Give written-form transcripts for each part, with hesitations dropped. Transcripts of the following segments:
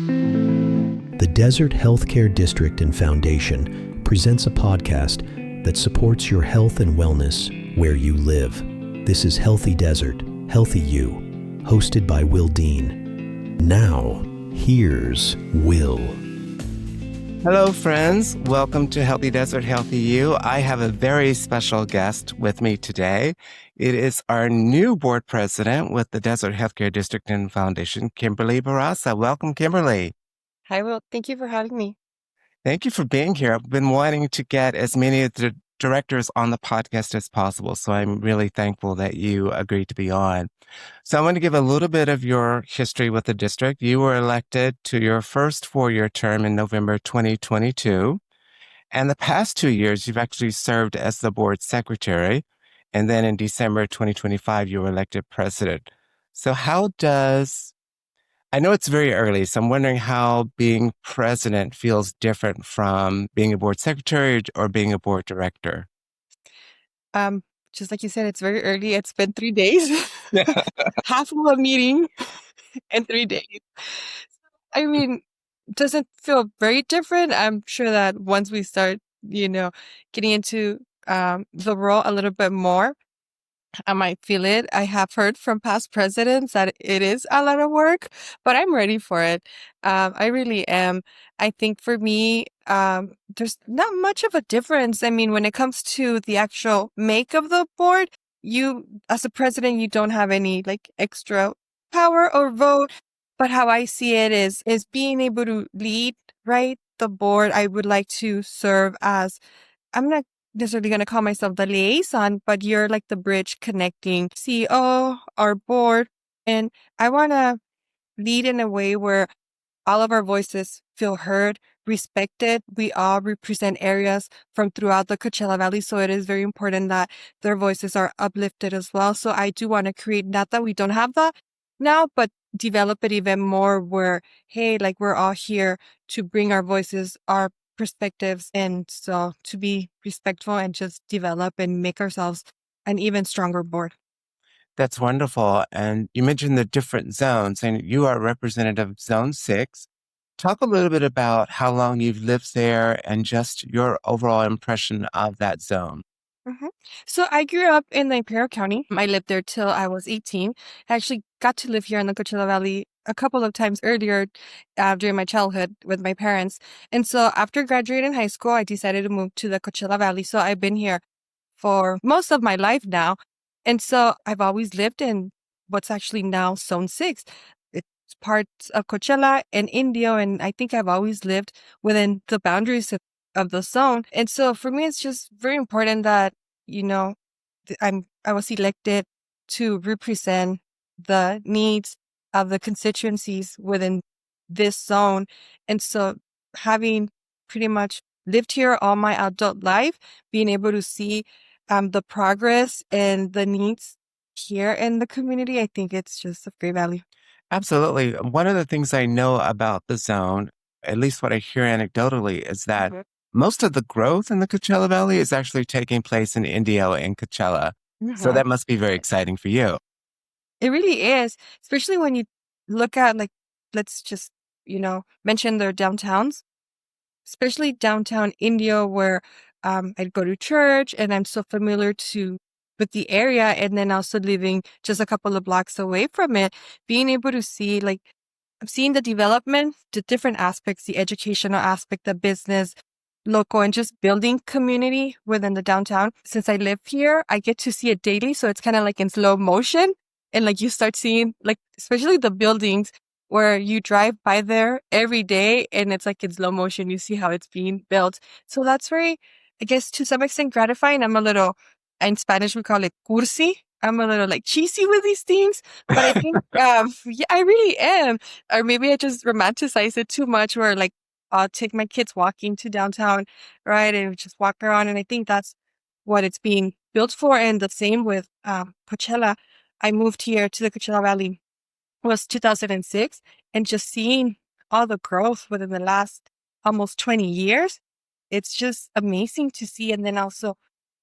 The Desert Healthcare District and Foundation presents a podcast that supports your health and wellness where you live. This is Healthy Desert, Healthy You, hosted by Will Dean. Now, here's Will. Hello, friends. Welcome to Healthy Desert, Healthy You. I have a very special guest with me today. It is our new board president with the Desert Healthcare District and Foundation, Kimberly Barraza. Welcome, Kimberly. Hi, Will. Thank you for having me. Thank you for being here. I've been wanting to get as many of the directors on the podcast as possible, so I'm really thankful that you agreed to be on. So I want to give a little bit of your history with the district. You were elected to your first four-year term in November 2022. And the past 2 years, you've actually served as the board secretary. And then in December 2025, you were elected president. So I know it's very early, so I'm wondering how being president feels different from being a board secretary or being a board director. Just like you said, it's very early. It's been 3 days, half of a meeting in 3 days. I mean, doesn't feel very different. I'm sure that once we start, getting into the role a little bit more, I might feel it. I have heard from past presidents that it is a lot of work, but I'm ready for it. I really am. I think for me, there's not much of a difference. I mean, when it comes to the actual make of the board, you, as a president, you don't have any like extra power or vote. But how I see it is being able to lead, right, the board. I would like to serve as, I'm not necessarily going to call myself the liaison, but you're like the bridge connecting CEO, our board. And I want to lead in a way where all of our voices feel heard, respected. We all represent areas from throughout the Coachella Valley. So it is very important that their voices are uplifted as well. So I do want to create, not that we don't have that now, but develop it even more where, hey, like we're all here to bring our voices, our perspectives, and so to be respectful and just develop and make ourselves an even stronger board. That's wonderful. And you mentioned the different zones, and you are representative of Zone 6. Talk a little bit about how long you've lived there and just your overall impression of that zone. So I grew up in the Imperial County. I lived there till I was 18. I actually got to live here in the Coachella Valley a couple of times earlier during my childhood with my parents. And so after graduating high school, I decided to move to the Coachella Valley. So I've been here for most of my life now. And so I've always lived in what's actually now Zone 6. It's parts of Coachella and Indio. And I think I've always lived within the boundaries of the zone. And so for me, it's just very important that, I was elected to represent the needs of the constituencies within this zone. And so having pretty much lived here all my adult life, being able to see the progress and the needs here in the community, I think it's just of great value. Absolutely. One of the things I know about the zone, at least what I hear anecdotally, is that most of the growth in the Coachella Valley is actually taking place in Indio and Coachella. So that must be very exciting for you. It really is, especially when you look at, like, let's just, mention their downtowns, especially downtown Indio, where I'd go to church and I'm so familiar with the area, and then also living just a couple of blocks away from it, being able to see, like, I'm seeing the development, the different aspects, the educational aspect, the business, local, and just building community within the downtown. Since I live here, I get to see it daily. So it's kind of like in slow motion. And like you start seeing, like, especially the buildings where you drive by there every day and it's like in slow motion, you see how it's being built. So that's very, I guess, to some extent gratifying. In Spanish, we call it cursi. I'm a little like cheesy with these things, but I think, yeah, I really am. Or maybe I just romanticize it too much, where like I'll take my kids walking to downtown, right? And just walk around. And I think that's what it's being built for. And the same with Coachella. I moved here to the Coachella Valley was 2006, and just seeing all the growth within the last almost 20 years, it's just amazing to see. And then also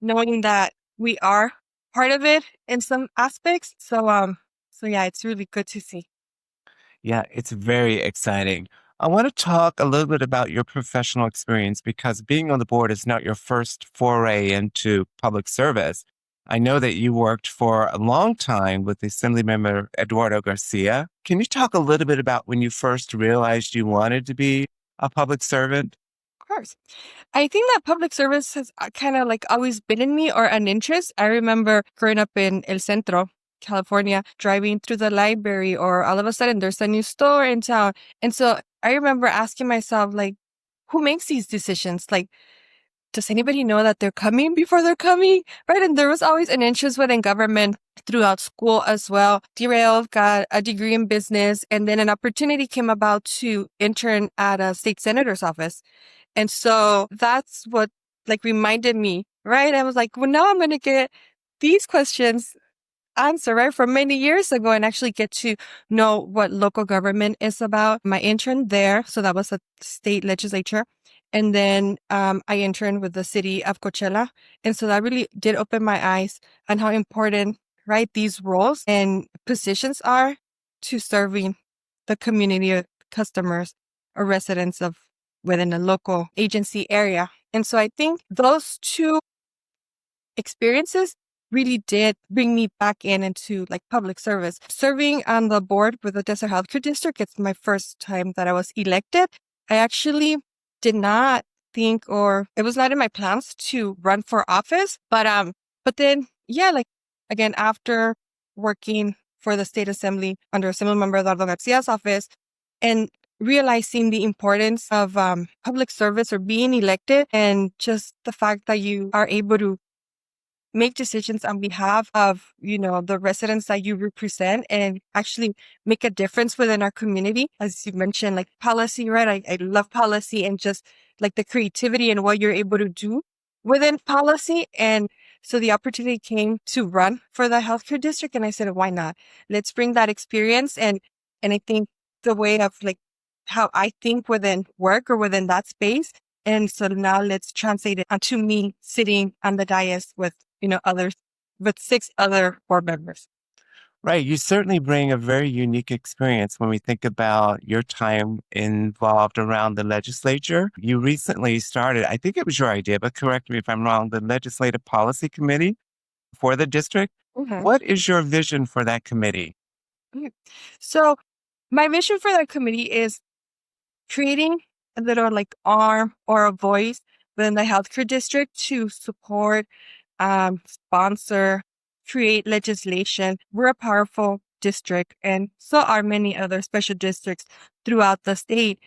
knowing that we are part of it in some aspects. So yeah, it's really good to see. Yeah, it's very exciting. I want to talk a little bit about your professional experience because being on the board is not your first foray into public service. I know that you worked for a long time with Assemblymember Eduardo Garcia. Can you talk a little bit about when you first realized you wanted to be a public servant? Of course. I think that public service has kind of like always been in me or an interest. I remember growing up in El Centro, California, driving through the library, or all of a sudden there's a new store in town. And so I remember asking myself, like, who makes these decisions? Like, does anybody know that they're coming before they're coming? Right. And there was always an interest within government throughout school as well. Derailed, got a degree in business, and then an opportunity came about to intern at a state senator's office. And so that's what like reminded me, right? I was like, well, now I'm going to get these questions answered, right, from many years ago and actually get to know what local government is about. My intern there, so that was a state legislature. And then I interned with the city of Coachella. And so that really did open my eyes on how important, right, these roles and positions are to serving the community of customers or residents of within a local agency area. And so I think those two experiences really did bring me back into like public service. Serving on the board with the Desert Healthcare District, it's my first time that I was elected. I actually did not think, or it was not in my plans to run for office, but then, yeah, like again, after working for the state assembly under Assemblymember Eduardo Garcia's office and realizing the importance of public service or being elected and just the fact that you are able to make decisions on behalf of, the residents that you represent and actually make a difference within our community. As you mentioned, like policy, right? I love policy and just like the creativity and what you're able to do within policy. And so the opportunity came to run for the healthcare district. And I said, why not? Let's bring that experience. And I think the way of like how I think within work or within that space. And so now let's translate it onto me sitting on the dais with others, with 6 other board members. Right. You certainly bring a very unique experience when we think about your time involved around the legislature. You recently started, I think it was your idea, but correct me if I'm wrong, the Legislative Policy Committee for the district. Mhm. What is your vision for that committee? So my vision for that committee is creating a little like arm or a voice within the healthcare district to support, sponsor, create legislation. We're a powerful district, and so are many other special districts throughout the state.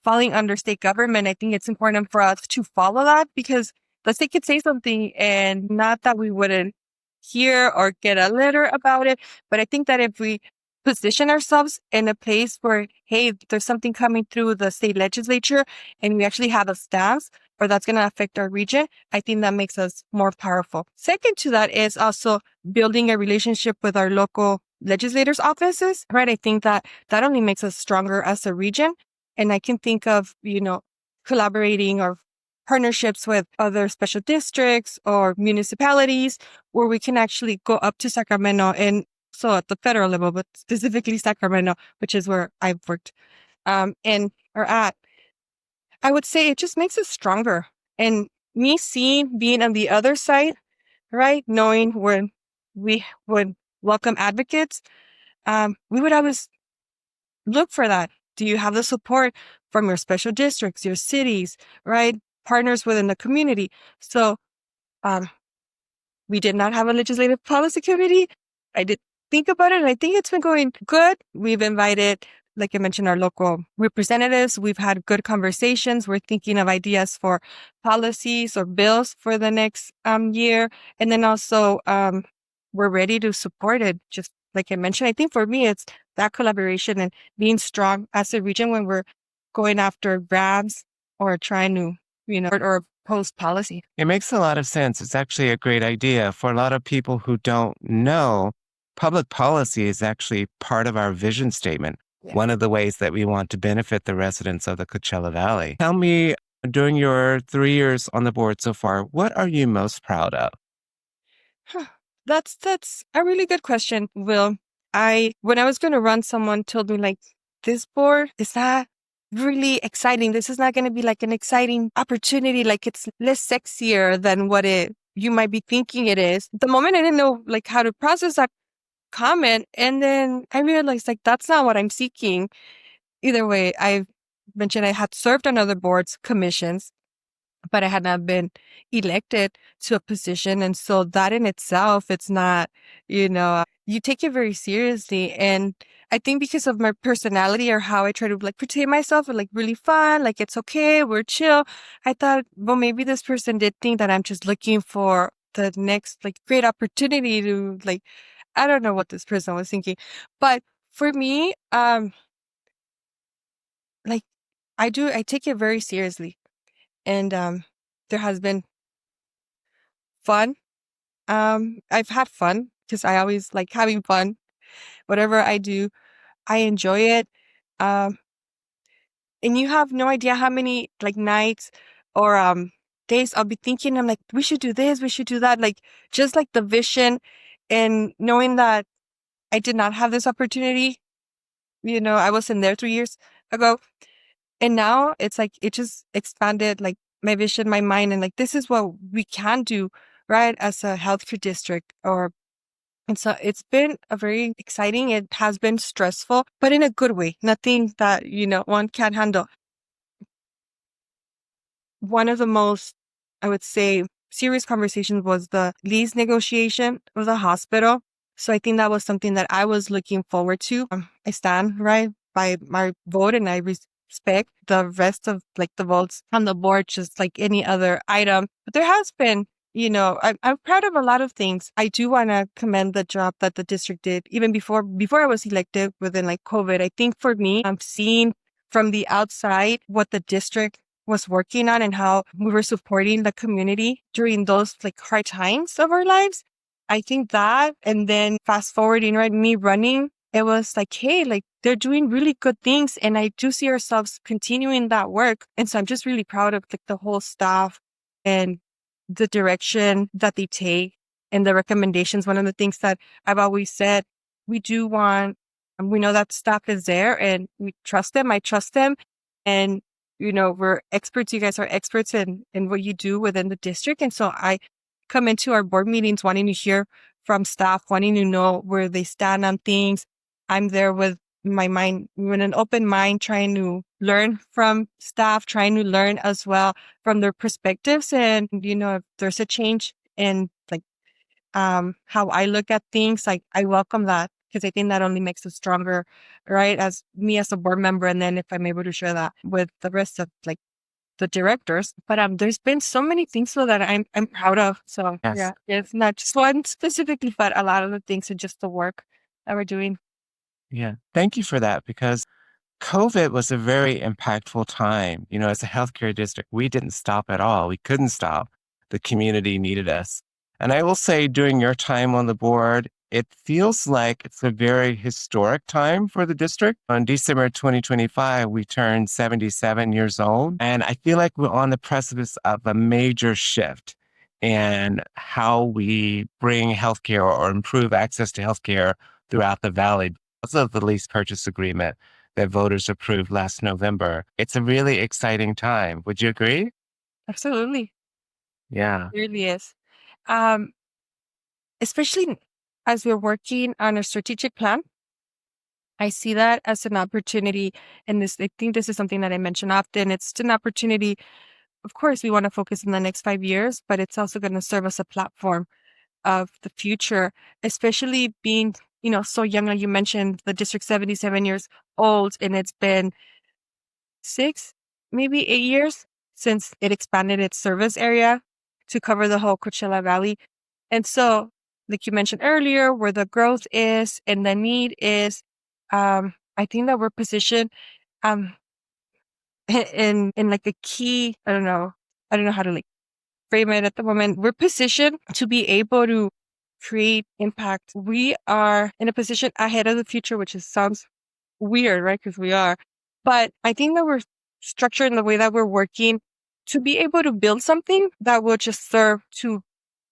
Falling under state government, I think it's important for us to follow that because the state could say something and not that we wouldn't hear or get a letter about it. But I think that if we position ourselves in a place where, hey, there's something coming through the state legislature and we actually have a stance or that's going to affect our region, I think that makes us more powerful. Second to that is also building a relationship with our local legislators' offices, right? I think that that only makes us stronger as a region. And I can think of, collaborating or partnerships with other special districts or municipalities where we can actually go up to Sacramento and so at the federal level, but specifically Sacramento, which is where I've worked, and are at. I would say it just makes us stronger. And me being on the other side, right, knowing when we would welcome advocates, we would always look for that. Do you have the support from your special districts, your cities, right, partners within the community? So we did not have a legislative policy committee. I did think about it, and I think it's been going good. We've invited, like I mentioned, our local representatives. We've had good conversations. We're thinking of ideas for policies or bills for the next year. And then also, we're ready to support it. Just like I mentioned, I think for me, it's that collaboration and being strong as a region when we're going after grabs or trying to, or post policy. It makes a lot of sense. It's actually a great idea. For a lot of people who don't know, public policy is actually part of our vision statement. Yeah. One of the ways that we want to benefit the residents of the Coachella Valley. Tell me, during your 3 years on the board so far, what are you most proud of? That's a really good question, Will. When I was going to run, someone told me like, this board is not really exciting. This is not going to be like an exciting opportunity. Like it's less sexier than what you might be thinking it is. The moment I didn't know like how to process that comment. And then I realized like, that's not what I'm seeking. Either way, I mentioned I had served on other boards, commissions, but I had not been elected to a position. And so that in itself, it's not, you take it very seriously. And I think because of my personality or how I try to like portray myself and like really fun, like it's okay, we're chill. I thought, well, maybe this person did think that I'm just looking for the next like great opportunity to like, I don't know what this person was thinking, but for me, like I take it very seriously. And, there has been fun. I've had fun because I always like having fun. Whatever I do, I enjoy it. Um, and you have no idea how many like nights or, days I'll be thinking, I'm like, we should do this, we should do that. Like, just like the vision and knowing that I did not have this opportunity. I wasn't there 3 years ago. And now it's like, it just expanded like my vision, my mind, and like, this is what we can do, right? As a healthcare district and so it's been a very exciting. It has been stressful, but in a good way. Nothing that, one can't handle. One of the most, I would say, serious conversations was the lease negotiation of the hospital. So I think that was something that I was looking forward to. I stand right by my vote and I respect the rest of like the votes on the board, just like any other item. But there has been, I'm proud of a lot of things. I do want to commend the job that the district did even before I was elected within like COVID. I think for me, I'm seeing from the outside what the district was working on and how we were supporting the community during those like hard times of our lives. I think that, and then fast forwarding, right, me running, it was like, hey, like they're doing really good things. And I do see ourselves continuing that work. And so I'm just really proud of like the whole staff and the direction that they take and the recommendations. One of the things that I've always said, we do want, we know that staff is there and we trust them. I trust them. And we're experts. You guys are experts in what you do within the district. And so I come into our board meetings wanting to hear from staff, wanting to know where they stand on things. I'm there with my mind, with an open mind, trying to learn from staff, trying to learn as well from their perspectives. And, if there's a change in like, how I look at things, like I welcome that because I think that only makes us stronger, right? As me as a board member. And then if I'm able to share that with the rest of like the directors, but there's been so many things so that I'm proud of. So Yes. yeah, it's not just one specifically, but a lot of the things are just the work that we're doing. Yeah. Thank you for that because COVID was a very impactful time. As a healthcare district, we didn't stop at all. We couldn't stop. The community needed us. And I will say during your time on the board, it feels like it's a very historic time for the district. On December 2025, we turned 77 years old. And I feel like we're on the precipice of a major shift in how we bring healthcare or improve access to healthcare throughout the valley because of the lease purchase agreement that voters approved last November. It's a really exciting time. Would you agree? Absolutely. Yeah. It really is. Um, Especially as we're working on a strategic plan, I see that as an opportunity. And I think this is something that I mention often. It's an opportunity. Of course, we want to focus in the next 5 years, but it's also going to serve as a platform of the future, especially being, so young. Like you mentioned, the district 77 years old, and it's been 6, maybe 8 years since it expanded its service area to cover the whole Coachella Valley. And so, like you mentioned earlier, where the growth is and the need is, I think that we're positioned um in like a key, I don't know how to like frame it at the moment. We're positioned to be able to create impact. We are in a position ahead of the future, which sounds weird, right? Because we are. But I think that we're structured in the way that we're working to be able to build something that will just serve to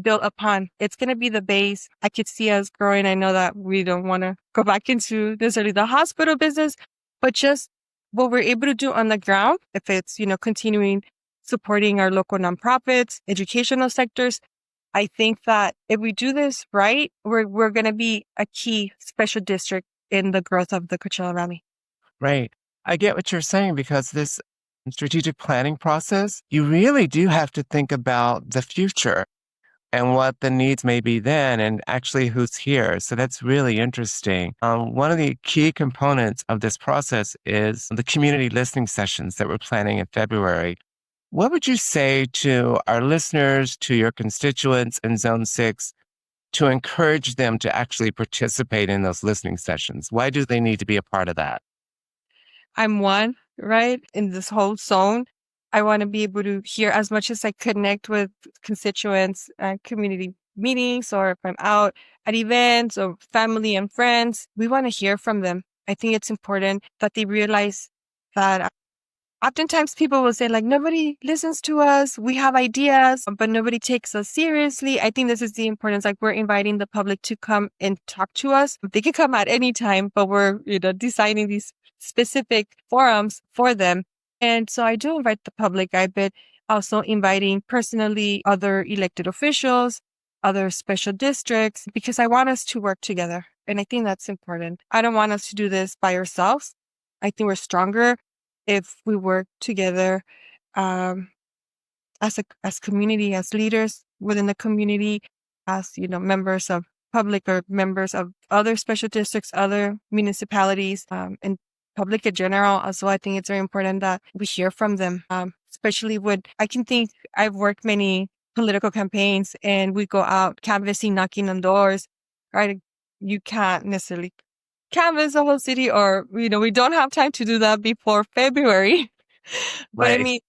build upon. It's going to be the base. I could see us growing. I know that we don't want to go back into necessarily the hospital business, but just what we're able to do on the ground, if it's, continuing supporting our local nonprofits, educational sectors. I think that if we do this right, we're going to be a key special district in the growth of the Coachella Valley. Right. I get what you're saying, because this strategic planning process, you really do have to think about the future and what the needs may be then, and actually who's here. So that's really interesting. One of the key components of this process is the community listening sessions that we're planning in February. What would you say to our listeners, to your constituents in Zone 6, to encourage them to actually participate in those listening sessions? Why do they need to be a part of that? I'm one, right, in this whole zone. I want to be able to hear as much as I connect with constituents at community meetings, or if I'm out at events or family and friends, we want to hear from them. I think it's important that they realize that oftentimes people will say, like, nobody listens to us. We have ideas, but nobody takes us seriously. I think this is the importance. Like, we're inviting the public to come and talk to us. They can come at any time, but we're, designing these specific forums for them. And so I do invite the public. I've been also inviting personally other elected officials, other special districts, because I want us to work together. And I think that's important. I don't want us to do this by ourselves. I think we're stronger if we work together as community, as leaders within the community, as members of public or members of other special districts, other municipalities, and public in general. Also, I think it's very important that we hear from them, especially when I've worked many political campaigns, and we go out canvassing, knocking on doors, right? You can't necessarily canvas the whole city, or, we don't have time to do that before February. But Right. I mean,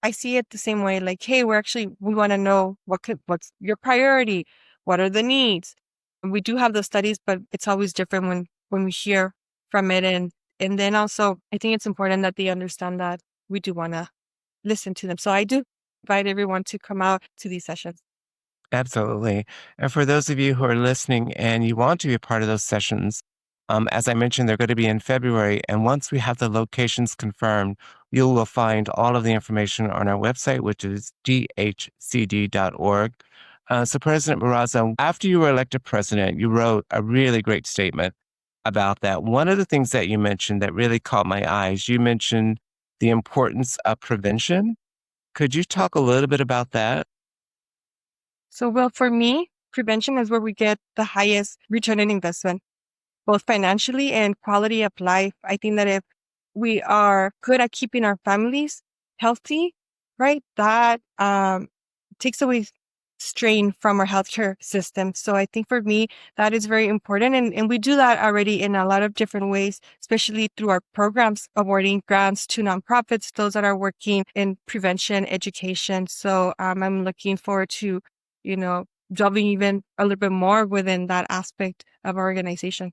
I see it the same way. Like, hey, we want to know what's your priority? What are the needs? And we do have those studies, but it's always different when we hear from it. And then also, I think it's important that they understand that we do want to listen to them. So I do invite everyone to come out to these sessions. Absolutely. And for those of you who are listening and you want to be a part of those sessions, as I mentioned, they're going to be in February. And once we have the locations confirmed, you will find all of the information on our website, which is dhcd.org. So President Barraza, after you were elected president, you wrote a really great statement about that. One of the things that you mentioned that really caught my eyes, you mentioned the importance of prevention. Could you talk a little bit about that? So, well, for me, prevention is where we get the highest return on investment, both financially and quality of life. I think that if we are good at keeping our families healthy, right, that takes away strain from our healthcare system. So I think for me, that is very important. And we do that already in a lot of different ways, especially through our programs, awarding grants to nonprofits, those that are working in prevention education. So I'm looking forward to, delving even a little bit more within that aspect of our organization.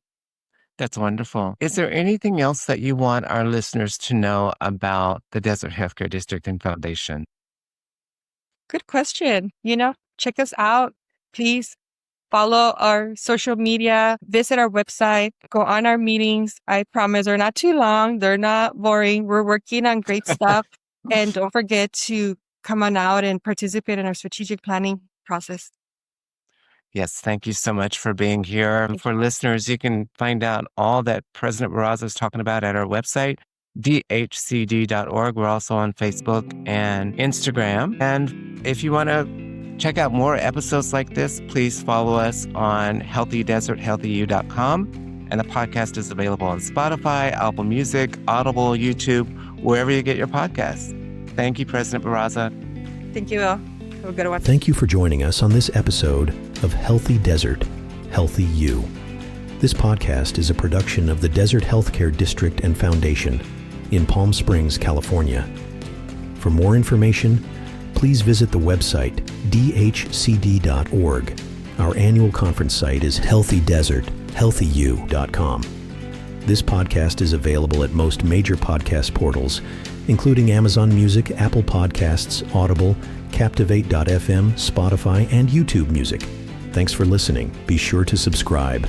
That's wonderful. Is there anything else that you want our listeners to know about the Desert Healthcare District and Foundation? Good question. Check us out. Please follow our social media, visit our website, go on our meetings. I promise they're not too long. They're not boring. We're working on great stuff. And don't forget to come on out and participate in our strategic planning process. Yes, thank you so much for being here. And for listeners, you can find out all that President Barraza is talking about at our website, dhcd.org. We're also on Facebook and Instagram. And if you want to check out more episodes like this, please follow us on healthydesert.healthyu.com. And the podcast is available on Spotify, Apple Music, Audible, YouTube, wherever you get your podcasts. Thank you, President Barraza. Thank you, Will. Have a good one. Thank you for joining us on this episode of Healthy Desert, Healthy You. This podcast is a production of the Desert Healthcare District and Foundation in Palm Springs, California. For more information, please visit the website dhcd.org. Our annual conference site is healthydesert.healthyu.com. This podcast is available at most major podcast portals, including Amazon Music, Apple Podcasts, Audible, Captivate.fm, Spotify, and YouTube Music. Thanks for listening. Be sure to subscribe.